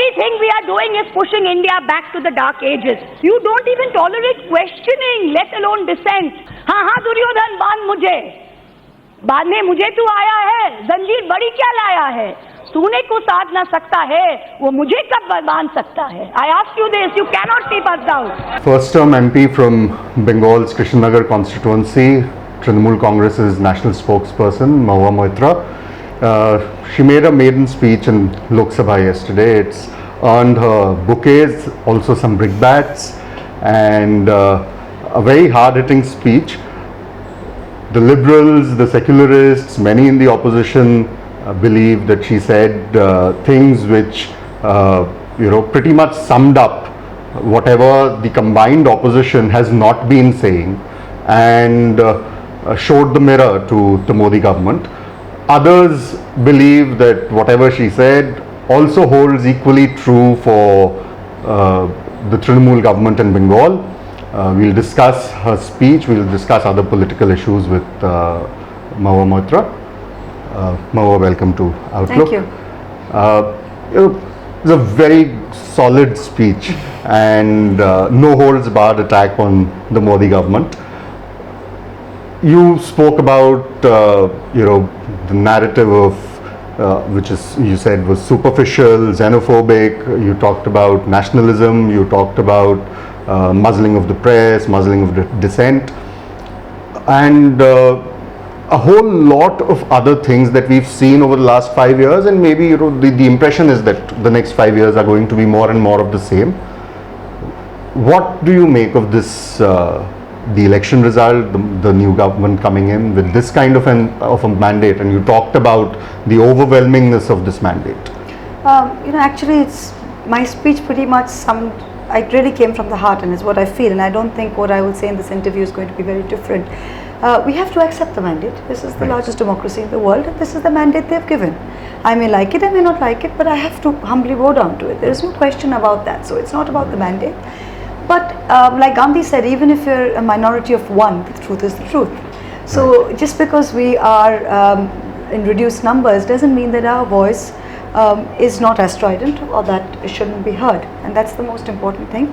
everything we are doing is pushing India back to the dark ages. You don't even tolerate questioning, let alone dissent. हाँ दुर्योधन बांध मुझे, बांधने मुझे तू आया है, जंजीर बड़ी क्या लाया है, तूने को साध ना सकता है, वो मुझे कब बांध सकता है? I ask you this, you cannot keep us down. First term MP from Bengal's Krishnanagar constituency, Trinamool Congress's national spokesperson, Mahua Moitra. She made a maiden speech in Lok Sabha yesterday. It's earned her bouquets, also some brickbats, and a very hard-hitting speech. The liberals, the secularists, many in the opposition believe that she said things which pretty much summed up whatever the combined opposition has not been saying, and showed the mirror to the Modi government. Others believe that whatever she said also holds equally true for the Trinamool government in Bengal. We'll discuss her speech, we'll discuss other political issues with Mahua Moitra. Mahua, welcome to Outlook. Thank you. It's a very solid speech and no holds barred attack on the Modi government. You spoke about the narrative of which is, you said, was superficial, xenophobic. You talked about nationalism, you talked about muzzling of the press, muzzling of dissent, and a whole lot of other things that we've seen over the last 5 years, and maybe the impression is that the next 5 years are going to be more and more of the same. What do you make of this, the election result, the new government coming in with this kind of a mandate, and you talked about the overwhelmingness of this mandate? Actually, it's my speech pretty much summed. It really came from the heart, and is what I feel, and I don't think what I will say in this interview is going to be very different. We have to accept the mandate. This is the largest democracy in the world, and this is the mandate they've given. I may like it, I may not like it, but I have to humbly bow down to it. There is no question about that. So it's not about the mandate. But like Gandhi said, even if you're a minority of one, the truth is the truth. So just because we are in reduced numbers doesn't mean that our voice is not as strident or that it shouldn't be heard. And that's the most important thing.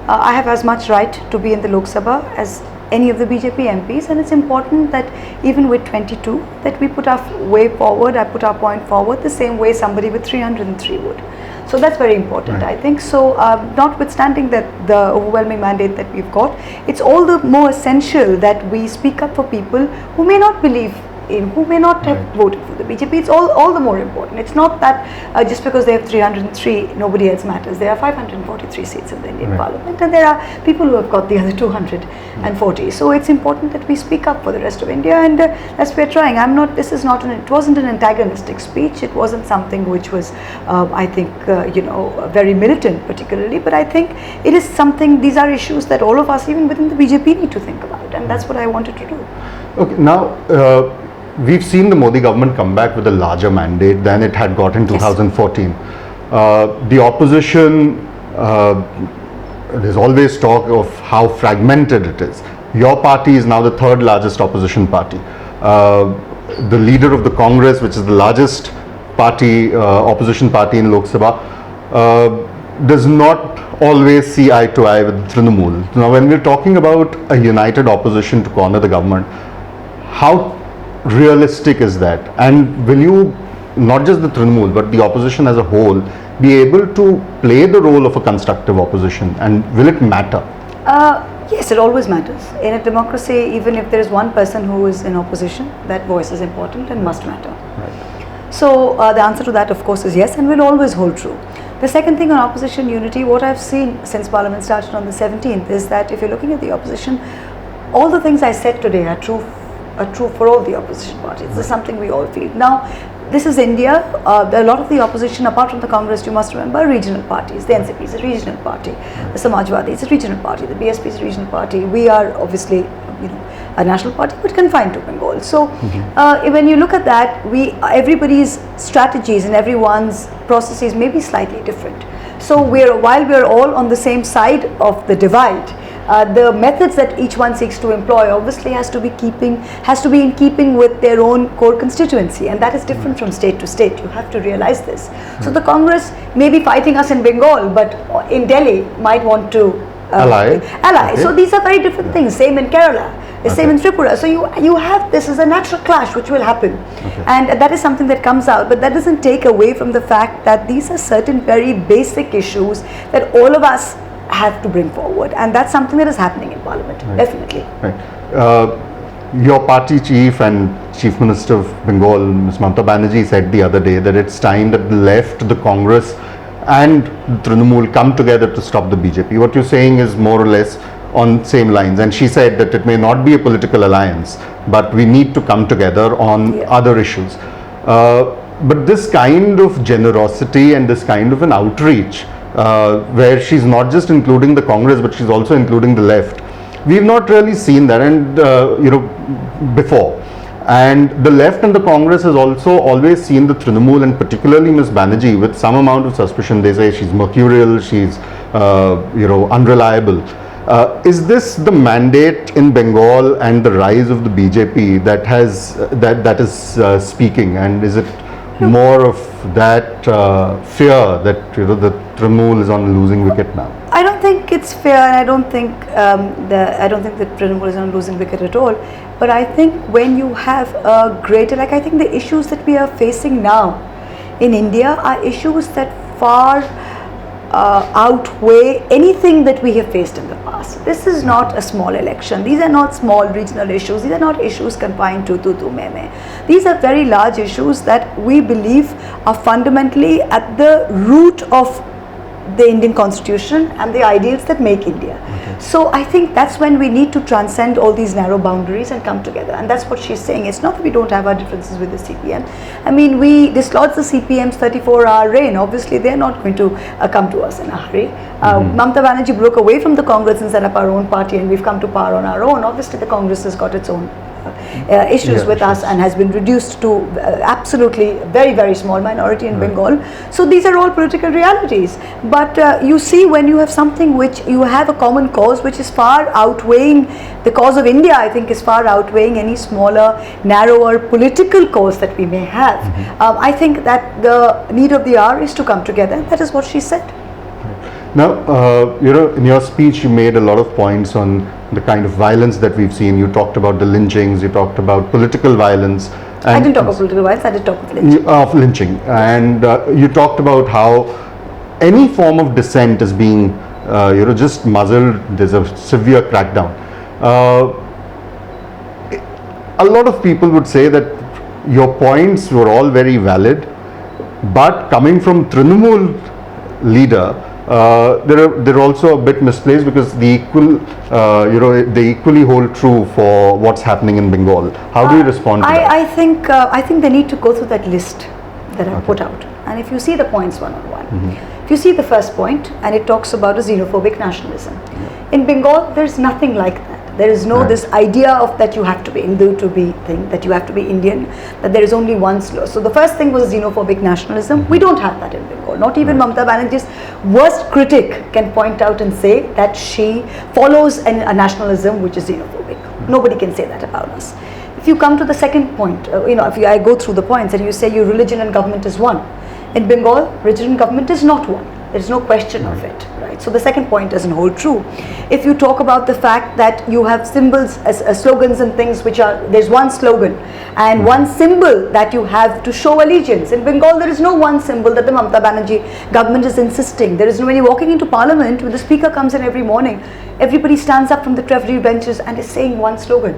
I have as much right to be in the Lok Sabha as any of the BJP MPs, and it's important that even with 22 that we put our way forward, I put our point forward the same way somebody with 303 would. So that's very important, I think. So notwithstanding that the overwhelming mandate that we've got, it's all the more essential that we speak up for people who may not believe in, who may not have voted for the BJP. It's all the more important. It's not that just because they have 303, nobody else matters. There are 543 seats in the Indian Parliament, and there are people who have got the other 240. So it's important that we speak up for the rest of India, and as we're trying. It wasn't an antagonistic speech. It wasn't something which was, I think, very militant particularly, but I think it is something, these are issues that all of us, even within the BJP, need to think about, and that's what I wanted to do. Okay, now, we've seen the Modi government come back with a larger mandate than it had got in 2014. The opposition, there's always talk of how fragmented it is. Your party is now the third largest opposition party. The leader of the Congress, which is the largest party, opposition party in Lok Sabha, does not always see eye to eye with Trinamool. Now, when we're talking about a united opposition to corner the government, how realistic is that? And will you, not just the Trinamool, but the opposition as a whole, be able to play the role of a constructive opposition, and will it matter? Yes, it always matters. In a democracy, even if there is one person who is in opposition, that voice is important and must matter. So the answer to that, of course, is yes, and will always hold true. The second thing on opposition unity, what I've seen since Parliament started on the 17th is that if you're looking at the opposition, all the things I said today are true for all the opposition parties. This is something we all feel. Now, this is India. A lot of the opposition, apart from the Congress, you must remember, are regional parties. The NCP is a regional party. The Samajwadi is a regional party. The BSP is a regional party. We are obviously, a national party, but confined to Bengal. So, when you look at that, everybody's strategies and everyone's processes may be slightly different. So, while we're all on the same side of the divide, the methods that each one seeks to employ obviously has to be in keeping with their own core constituency, and that is different from state to state. You have to realize this. So the Congress may be fighting us in Bengal, but in Delhi might want to ally. Okay. So these are very different things. Same in Kerala. The same in Tripura. So you have, this is a natural clash which will happen, and that is something that comes out, but that doesn't take away from the fact that these are certain very basic issues that all of us have to bring forward, and that's something that is happening in Parliament, definitely. Right. Your party chief and Chief Minister of Bengal, Ms. Mamata Banerjee, said the other day that it's time that the left, the Congress and Trinamool come together to stop the BJP. What you're saying is more or less on same lines, and she said that it may not be a political alliance, but we need to come together on other issues. But this kind of generosity and this kind of an outreach, where she's not just including the Congress but she's also including the left, we've not really seen that, and before. And the left and the Congress has also always seen the Trinamool, and particularly Ms. Banerjee, with some amount of suspicion. They say she's mercurial, she's unreliable. Is this the mandate in Bengal and the rise of the BJP that has that is speaking, and is it more of that fear that the Trinamool is on a losing wicket now? I don't think it's fair, and I don't think that Trinamool is on a losing wicket at all. But I think when you have a greater, I think the issues that we are facing now in India are issues that far outweigh anything that we have faced in the past. This is not a small election. These are not small regional issues. These are not issues confined to meme. These are very large issues that we believe are fundamentally at the root of the Indian Constitution and the ideals that make India. So I think that's when we need to transcend all these narrow boundaries and come together, and that's what she's saying. It's not that we don't have our differences with the CPM. I mean, we dislodged the CPM's 34-hour reign. Obviously, they're not going to come to us in a hurry. Mamata Banerjee broke away from the Congress and set up our own party, and we've come to power on our own. Obviously, the Congress has got its own issues with us and has been reduced to absolutely very, very small minority in Bengal. So these are all political realities. But you see, when you have something which you have a common cause which is far outweighing the cause of India, I think is far outweighing any smaller, narrower political cause that we may have. I think that the need of the hour is to come together. That is what she said. Now, in your speech, you made a lot of points on the kind of violence that we've seen. You talked about the lynchings, you talked about political violence. And I didn't talk about political violence, I did talk about lynching. Of lynching. And you talked about how any form of dissent is being, just muzzled. There's a severe crackdown. A lot of people would say that your points were all very valid, but coming from Trinamool leader, they're also a bit misplaced, because they equally hold true for what's happening in Bengal. How do you respond to that? I think they need to go through that list that I put out, and if you see the points one on one, if you see the first point, and it talks about a xenophobic nationalism. In Bengal, there's nothing like that. There is no this idea of that you have to be Hindu to be thing, that you have to be Indian, that there is only one slow. So the first thing was xenophobic nationalism. We don't have that in Bengal. Not even Mamata Banerjee's worst critic can point out and say that she follows a nationalism which is xenophobic. Nobody can say that about us. If you come to the second point, I go through the points and you say your religion and government is one. In Bengal, religion and government is not one. There is no question of it, right? So the second point doesn't hold true. If you talk about the fact that you have symbols, slogans and things which are, there's one slogan and one symbol that you have to show allegiance. In Bengal, there is no one symbol that the Mamata Banerjee government is insisting. There is no, when you're walking into parliament, when the speaker comes in every morning, everybody stands up from the treasury benches and is saying one slogan.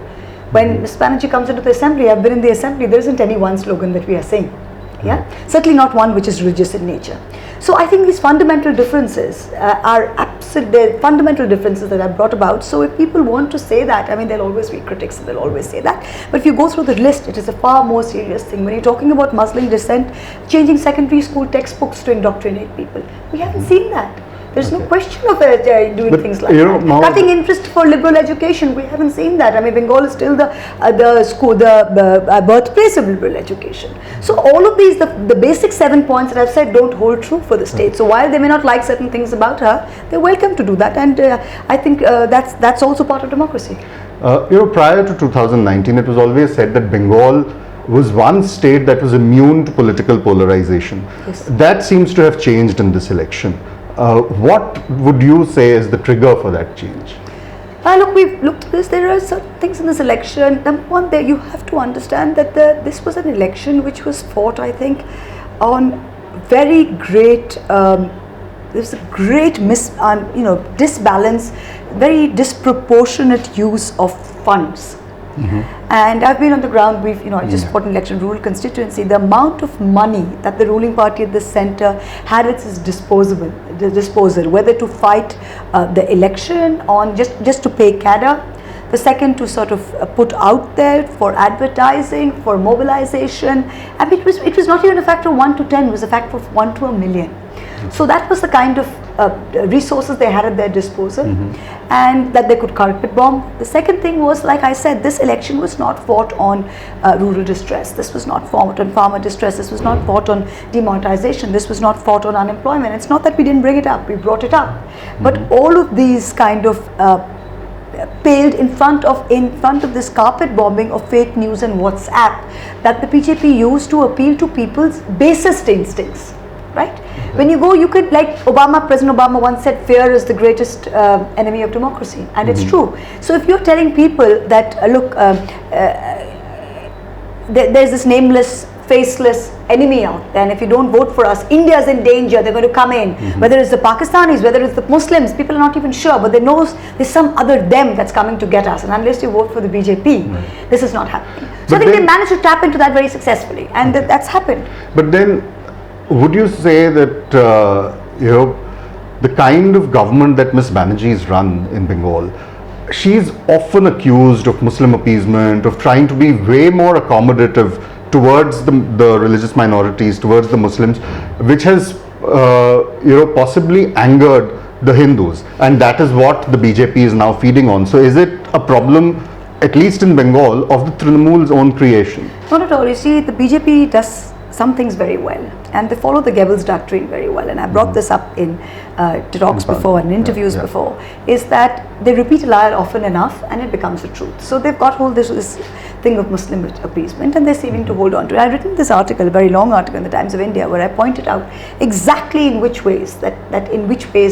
When Ms. Banerjee comes into the assembly, I've been in the assembly, there isn't any one slogan that we are saying. Yeah, certainly not one which is religious in nature. So I think these fundamental differences are absolute fundamental differences that are brought about. So if people want to say that, I mean, there'll always be critics and they'll always say that. But if you go through the list, it is a far more serious thing. When you're talking about muzzling dissent, changing secondary school textbooks to indoctrinate people, we haven't seen that. There's no Okay. question of doing But, things like you know, that. Cutting interest for liberal education, we haven't seen that. I mean, Bengal is still the birthplace of liberal education. So all of these, the basic 7 points that I've said don't hold true for the state. So while they may not like certain things about her, they're welcome to do that, and I think that's also part of democracy. Prior to 2019, it was always said that Bengal was one state that was immune to political polarization. Yes. That seems to have changed in this election. What would you say is the trigger for that change? Look, we've looked at this. There are certain things in this election. Number one, there you have to understand that this was an election which was fought, I think, on very great. There's a great disbalance, very disproportionate use of funds. And I've been on the ground. I just fought an election, rural constituency. The amount of money that the ruling party at the centre had at its disposal, whether to fight the election on just to pay cadre, the second to sort of put out there for advertising, for mobilization. I mean, it was not even a factor of 1 to 10; it was a factor of 1 to a million. So that was the kind of resources they had at their disposal, and that they could carpet bomb. The second thing was, like I said, this election was not fought on rural distress. This was not fought on farmer distress. This was not fought on demonetization. This was not fought on unemployment. It's not that we didn't bring it up. We brought it up. But all of these kind of paled in front of this carpet bombing of fake news and WhatsApp that the BJP used to appeal to people's basest instincts. Right? When you go, you could, like President Obama once said, fear is the greatest enemy of democracy, and it's true. So if you're telling people that, there's this nameless, faceless enemy out there, and if you don't vote for us, India's in danger, they're going to come in, whether it's the Pakistanis, whether it's the Muslims, people are not even sure, but they know there's some other them that's coming to get us, and unless you vote for the BJP, this is not happening. So I think they managed to tap into that very successfully, and that's happened. But then, would you say that the kind of government that Ms. Banerjee's run in Bengal, she's often accused of Muslim appeasement, of trying to be way more accommodative towards the religious minorities, towards the Muslims, which has possibly angered the Hindus, and that is what the BJP is now feeding on. So is it a problem, at least in Bengal, of the Trinamool's own creation? Not at all. You see, the BJP does some things very well, and they follow the Goebbels doctrine very well, and I brought this up in talks before and interviews before, is that they repeat a lie often enough and it becomes the truth. So they've got hold of this thing of Muslim appeasement, and they're seeming to hold on to it. I've written this article, a very long article in the Times of India, where I pointed out exactly in which ways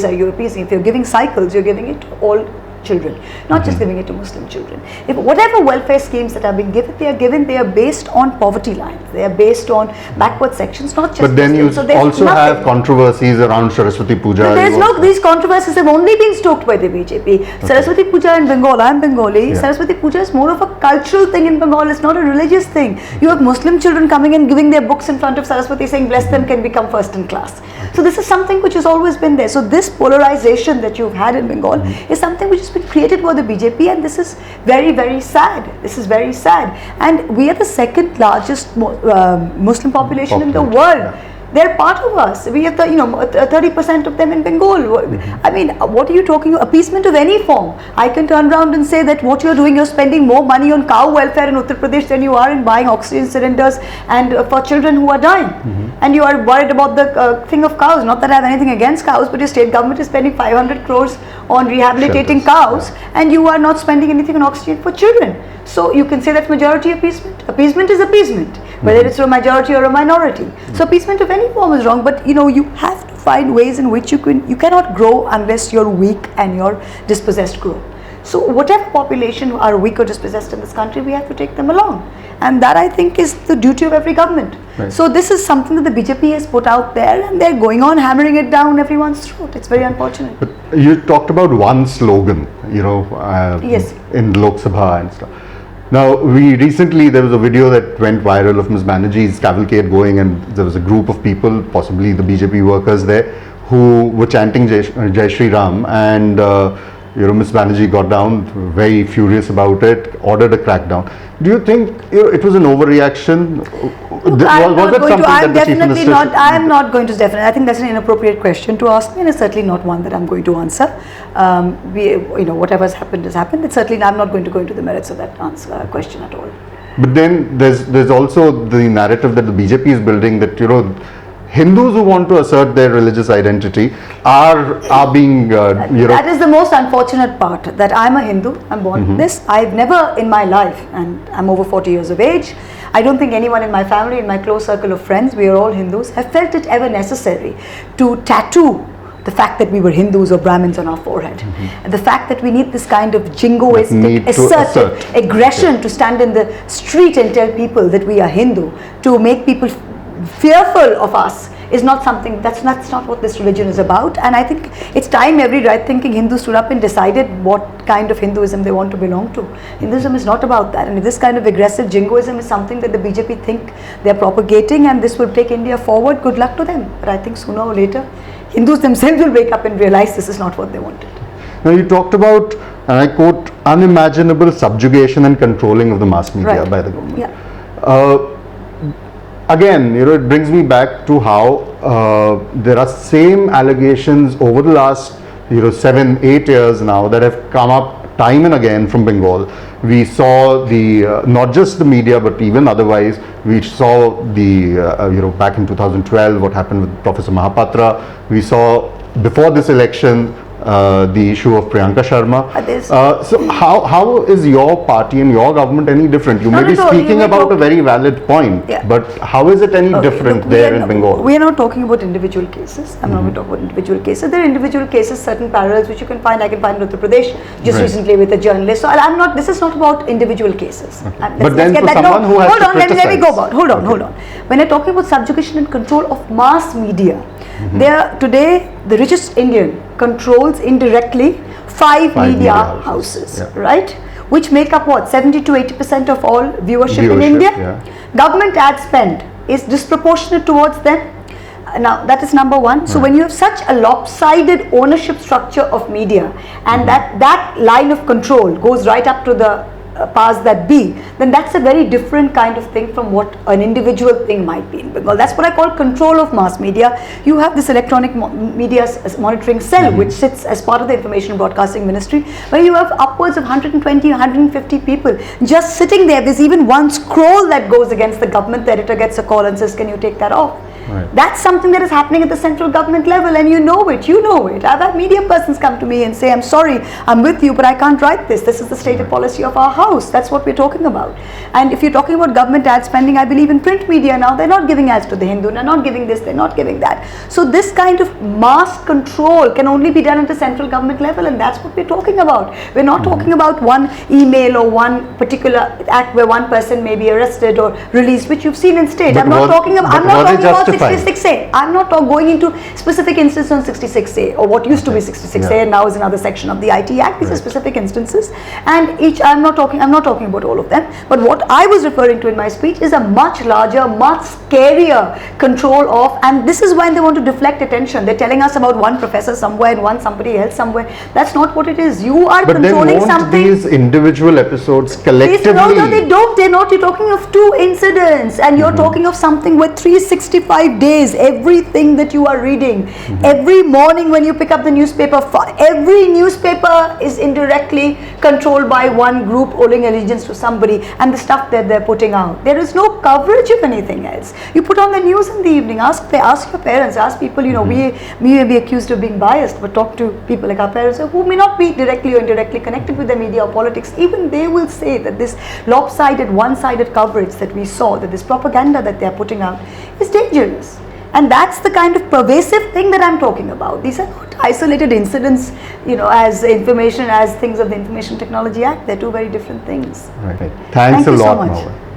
are you appeasing. If you're giving cycles, you're giving it to all children, not just giving it to Muslim children. If whatever welfare schemes that are being given, they are based on poverty lines. They are based on backward sections, not just. But then Muslims. you So also have controversies around Saraswati Puja. These controversies have only been stoked by the BJP. Okay. Saraswati Puja in Bengal, I am Bengali. Yeah. Saraswati Puja is more of a cultural thing in Bengal. It's not a religious thing. You have Muslim children coming and giving their books in front of Saraswati, saying, "Bless them, can become first in class." So this is something which has always been there. So this polarization that you've had in Bengal is something which has been created by the BJP, and this is very, very sad. This is very sad. And we are the second largest Muslim population in the world. Yeah. They're part of us. We have 30% of them in Bengal. I mean, what are you talking about? Appeasement of any form. I can turn around and say that what you're doing, you're spending more money on cow welfare in Uttar Pradesh than you are in buying oxygen cylinders and for children who are dying. And you are worried about the thing of cows. Not that I have anything against cows, but your state government is spending 500 crores on rehabilitating cows, and you are not spending anything on oxygen for children. So you can say that's majority appeasement. Appeasement is appeasement, whether it's a majority or a minority. So appeasement of any form is wrong, but you have to find ways in which you cannot grow unless you're weak and you're dispossessed grow. So whatever population are weak or dispossessed in this country, we have to take them along. And that, I think, is the duty of every government. Right. So this is something that the BJP has put out there, and they're going on hammering it down everyone's throat. It's very unfortunate. But you talked about one slogan, yes, in Lok Sabha and stuff. Now, there was a video that went viral of Ms. Banerjee's cavalcade going, and there was a group of people, possibly the BJP workers there, who were chanting Jai Shri Ram, and Ms. Banerjee got down, very furious about it, ordered a crackdown. Do you think it was an overreaction? Look, I'm definitely not. I am did? not going to definitely. I think that's an inappropriate question to ask me, and it's certainly not one that I'm going to answer. Whatever has happened has happened. It's certainly I'm not going to go into the merits of that question at all. But then there's also the narrative that the BJP is building that Hindus who want to assert their religious identity are being That is the most unfortunate part, that I'm a Hindu, I'm born with this. I've never in my life, and I'm over 40 years of age, I don't think anyone in my family, in my close circle of friends, we are all Hindus, have felt it ever necessary to tattoo the fact that we were Hindus or Brahmins on our forehead. And the fact that we need this kind of jingoistic aggression to stand in the street and tell people that we are Hindu, to make people fearful of us, is not something, that's not what this religion is about. And I think it's time every right thinking Hindu stood up and decided what kind of Hinduism they want to belong to. Hinduism is not about that, and if this kind of aggressive jingoism is something that the BJP think they're propagating and this will take India forward, good luck to them. But I think sooner or later Hindus themselves will wake up and realize this is not what they wanted. Now you talked about, and I quote, unimaginable subjugation and controlling of the mass media by the government. Yeah. Again, it brings me back to how there are same allegations over the last 7-8 years now that have come up time and again from Bengal. We saw the not just the media but even otherwise. We saw the back in 2012 what happened with Professor Mahapatra. We saw before this election the issue of Priyanka Sharma. So how is your party and your government any different? You may be speaking about a very valid point, but how is it any different in Bengal? We are not talking about individual cases. I'm not going to talk about individual cases. There are individual cases, certain parallels which you can find. I can find in Uttar Pradesh just recently with a journalist. So I'm not. This is not about individual cases. But then for someone who has to criticize. Let me go about. Hold on. When I'm talking about subjugation and control of mass media, today the richest Indian controls indirectly five media houses, right? Which make up what, 70 to 80% of all viewership in India? Government ad spend is disproportionate towards them. Now that is number one. So when you have such a lopsided ownership structure of media, and that line of control goes right up to the powers that be, then that's a very different kind of thing from what an individual thing might be in Bengal. That's what I call control of mass media. You have this electronic media monitoring cell which sits as part of the Information Broadcasting Ministry, where you have upwards of 120, 150 people just sitting there. There's even one scroll that goes against the government. The editor gets a call and says, can you take that off? That's something that is happening at the central government level, and you know it. I've had media persons come to me and say, I'm sorry, I'm with you, but I can't write this. This is the stated policy of our house. That's what we're talking about. And if you're talking about government ad spending, I believe in print media now, they're not giving ads to the Hindu, they're not giving this, they're not giving that. So this kind of mass control can only be done at the central government level, and that's what we're talking about. We're not talking about one email or one particular act where one person may be arrested or released, which you've seen in state. I'm not talking about 66A. I'm not going into specific instances on 66A or what used to be 66A and now is another section of the IT Act. These are specific instances, and I'm not talking about all of them. But what I was referring to in my speech is a much larger, much scarier control of, and this is when they want to deflect attention. They're telling us about one professor somewhere and one somebody else somewhere. That's not what it is. You are controlling something. These individual episodes collectively? No, they don't. They're not. You're talking of two incidents, and you're talking of something with 365 days, everything that you are reading, every morning when you pick up the newspaper, every newspaper is indirectly controlled by one group owing allegiance to somebody, and the stuff that they're putting out. There is no coverage of anything else. You put on the news in the evening, ask your parents, ask people, we may be accused of being biased, but talk to people like our parents who may not be directly or indirectly connected with the media or politics. Even they will say that this lopsided, one-sided coverage that we saw, that this propaganda that they're putting out is dangerous. And that's the kind of pervasive thing that I'm talking about. These are not isolated incidents, as things of the Information Technology Act. They're two very different things. Right. Thanks a lot, Thank you so much. Mahua.